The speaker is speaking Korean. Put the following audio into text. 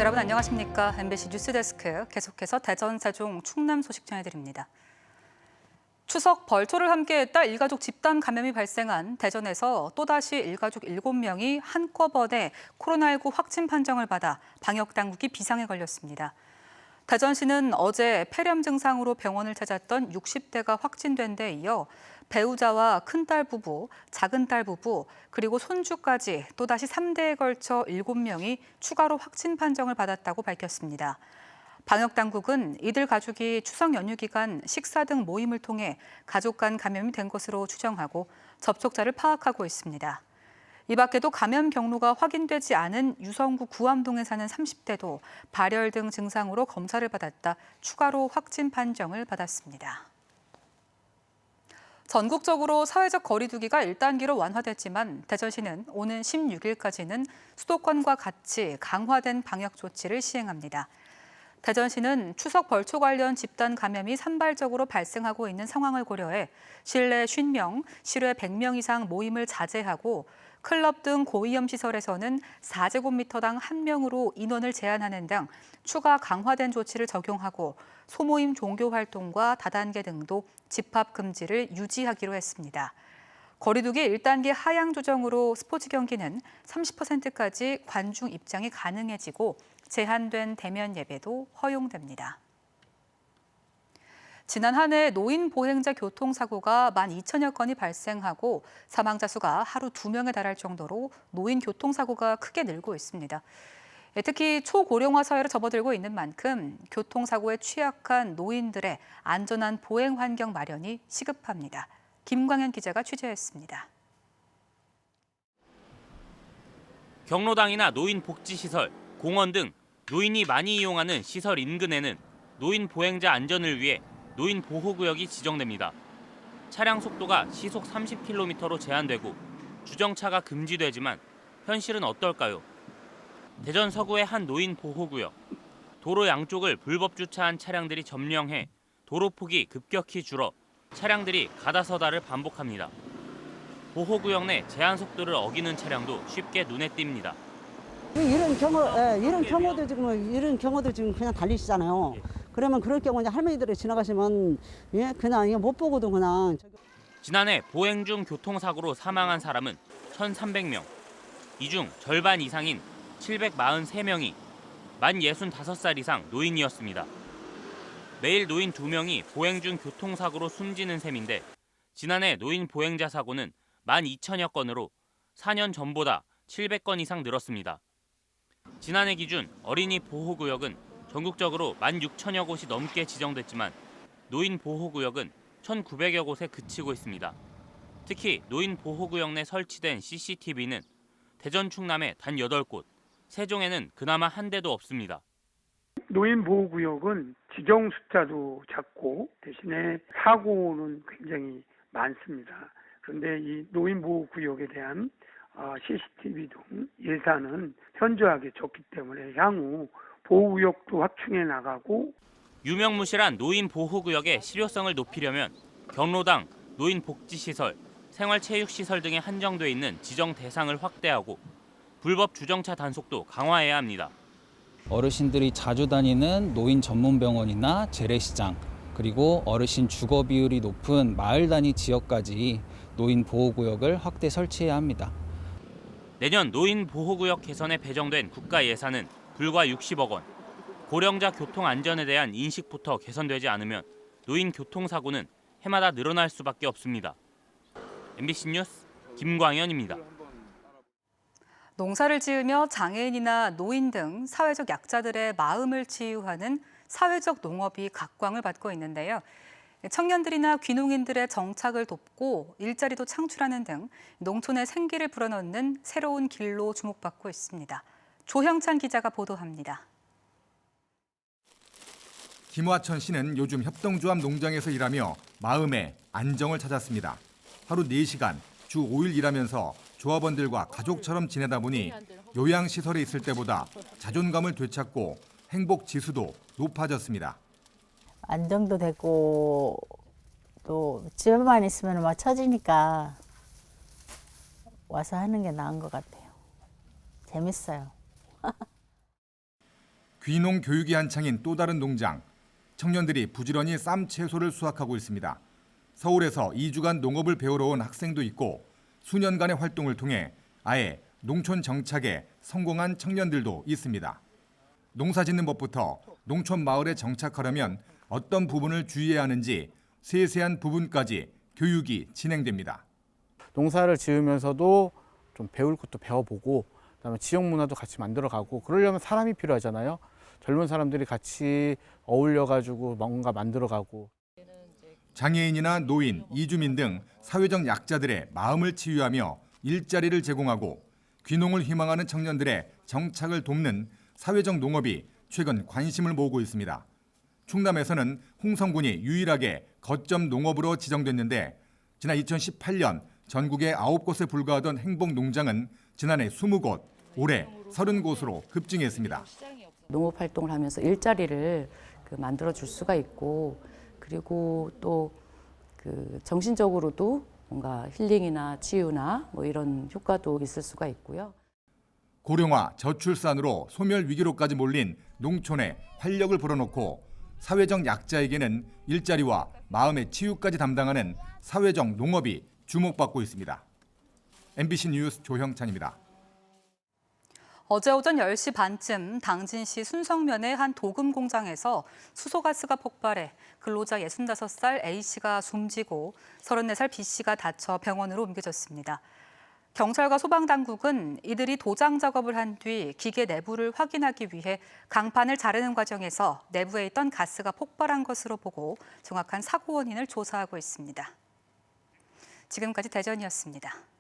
여러분 안녕하십니까? MBC 뉴스데스크 계속해서 대전, 세종, 충남 소식 전해드립니다. 추석 벌초를 함께했다 일가족 집단 감염이 발생한 대전에서 또다시 일가족 7명이 한꺼번에 코로나19 확진 판정을 받아 방역당국이 비상에 걸렸습니다. 대전시는 어제 폐렴 증상으로 병원을 찾았던 60대가 확진된 데 이어 배우자와 큰딸 부부, 작은딸 부부, 그리고 손주까지 또다시 3대에 걸쳐 7명이 추가로 확진 판정을 받았다고 밝혔습니다. 방역당국은 이들 가족이 추석 연휴 기간 식사 등 모임을 통해 가족 간 감염이 된 것으로 추정하고 접촉자를 파악하고 있습니다. 이 밖에도 감염 경로가 확인되지 않은 유성구 구암동에 사는 30대도 발열 등 증상으로 검사를 받았다 추가로 확진 판정을 받았습니다. 전국적으로 사회적 거리 두기가 1단계로 완화됐지만 대전시는 오는 16일까지는 수도권과 같이 강화된 방역 조치를 시행합니다. 대전시는 추석 벌초 관련 집단 감염이 산발적으로 발생하고 있는 상황을 고려해 실내 50명, 실외 100명 이상 모임을 자제하고 클럽 등 고위험 시설에서는 4제곱미터당 1명으로 인원을 제한하는 등 추가 강화된 조치를 적용하고 소모임 종교 활동과 다단계 등도 집합 금지를 유지하기로 했습니다. 거리두기 1단계 하향 조정으로 스포츠 경기는 30%까지 관중 입장이 가능해지고 제한된 대면 예배도 허용됩니다. 지난 한 해 노인 보행자 교통사고가 12,000여 건이 발생하고 사망자 수가 하루 2명에 달할 정도로 노인 교통사고가 크게 늘고 있습니다. 특히 초고령화 사회로 접어들고 있는 만큼 교통사고에 취약한 노인들의 안전한 보행 환경 마련이 시급합니다. 김광현 기자가 취재했습니다. 경로당이나 노인 복지시설, 공원 등 노인이 많이 이용하는 시설 인근에는 노인 보행자 안전을 위해 노인 보호구역이 지정됩니다. 차량 속도가 시속 30km로 제한되고 주정차가 금지되지만 현실은 어떨까요? 대전 서구의 한 노인 보호구역. 도로 양쪽을 불법 주차한 차량들이 점령해 도로폭이 급격히 줄어 차량들이 가다서다를 반복합니다. 보호구역 내 제한 속도를 어기는 차량도 쉽게 눈에 띕니다. 이런 경우도 지금 그냥 달리시잖아요. 그러면 그럴 경우 이제 할머니들이 지나가시면 그냥 이거 못 보고도 그냥. 지난해 보행 중 교통사고로 사망한 사람은 1,300명. 이 중 절반 이상인 743명이 만 65살 이상 노인이었습니다. 매일 노인 2명이 보행 중 교통사고로 숨지는 셈인데 지난해 노인 보행자 사고는 12,000여 건으로 4년 전보다 700건 이상 늘었습니다. 지난해 기준 어린이 보호구역은 전국적으로 16,000여 곳이 넘게 지정됐지만 노인 보호구역은 1,900여 곳에 그치고 있습니다. 특히 노인 보호구역 내 설치된 CCTV는 대전 충남에 단 8곳, 세종에는 그나마 한 대도 없습니다. 노인 보호구역은 지정 숫자도 작고 대신에 사고는 굉장히 많습니다. 그런데 이 노인 보호구역에 대한 CCTV 등 예산은 현저하게 적기 때문에 향후 보호구역도 확충해 나가고 유명무실한 노인 보호구역의 실효성을 높이려면 경로당, 노인 복지시설, 생활체육시설 등에 한정돼 있는 지정 대상을 확대하고 불법 주정차 단속도 강화해야 합니다. 어르신들이 자주 다니는 노인 전문 병원이나 재래시장, 그리고 어르신 주거 비율이 높은 마을 단위 지역까지 노인 보호구역을 확대 설치해야 합니다. 내년 노인 보호구역 개선에 배정된 국가 예산은 불과 60억 원. 고령자 교통 안전에 대한 인식부터 개선되지 않으면 노인 교통사고는 해마다 늘어날 수밖에 없습니다. MBC 뉴스 김광현입니다. 농사를 지으며 장애인이나 노인 등 사회적 약자들의 마음을 치유하는 사회적 농업이 각광을 받고 있는데요. 청년들이나 귀농인들의 정착을 돕고 일자리도 창출하는 등 농촌의 생기를 불어넣는 새로운 길로 주목받고 있습니다. 조형찬 기자가 보도합니다. 김화천 씨는 요즘 협동조합 농장에서 일하며 마음의 안정을 찾았습니다. 하루 4시간, 주 5일 일하면서 조합원들과 가족처럼 지내다 보니 요양시설에 있을 때보다 자존감을 되찾고 행복 지수도 높아졌습니다. 안정도 되고 또 집에만 있으면 막 처지니까 와서 하는 게 나은 것 같아요. 재밌어요. 귀농 교육이 한창인 또 다른 농장. 청년들이 부지런히 쌈 채소를 수확하고 있습니다. 서울에서 2주간 농업을 배우러 온 학생도 있고 수년간의 활동을 통해 아예 농촌 정착에 성공한 청년들도 있습니다. 농사 짓는 법부터 농촌 마을에 정착하려면 어떤 부분을 주의해야 하는지 세세한 부분까지 교육이 진행됩니다. 농사를 지으면서도 좀 배울 것도 배워보고 그다음에 지역 문화도 같이 만들어가고 그러려면 사람이 필요하잖아요. 젊은 사람들이 같이 어울려가지고 뭔가 만들어가고. 장애인이나 노인, 이주민 등 사회적 약자들의 마음을 치유하며 일자리를 제공하고 귀농을 희망하는 청년들의 정착을 돕는 사회적 농업이 최근 관심을 모으고 있습니다. 충남에서는 홍성군이 유일하게 거점 농업으로 지정됐는데 지난 2018년 전국에 9곳에 불과하던 행복농장은 지난해 20곳, 올해 30곳으로 급증했습니다. 농업 활동을 하면서 일자리를 만들어 줄 수가 있고 그리고 또 정신적으로도 뭔가 힐링이나 치유나 뭐 이런 효과도 있을 수가 있고요. 고령화, 저출산으로 소멸 위기로까지 몰린 농촌에 활력을 불어넣고 사회적 약자에게는 일자리와 마음의 치유까지 담당하는 사회적 농업이 주목받고 있습니다. MBC 뉴스 조형찬입니다. 어제 오전 10시 반쯤 당진시 순성면의 한 도금 공장에서 수소가스가 폭발해 근로자 65살 A씨가 숨지고 34살 B씨가 다쳐 병원으로 옮겨졌습니다. 경찰과 소방당국은 이들이 도장 작업을 한 뒤 기계 내부를 확인하기 위해 강판을 자르는 과정에서 내부에 있던 가스가 폭발한 것으로 보고 정확한 사고 원인을 조사하고 있습니다. 지금까지 대전이었습니다.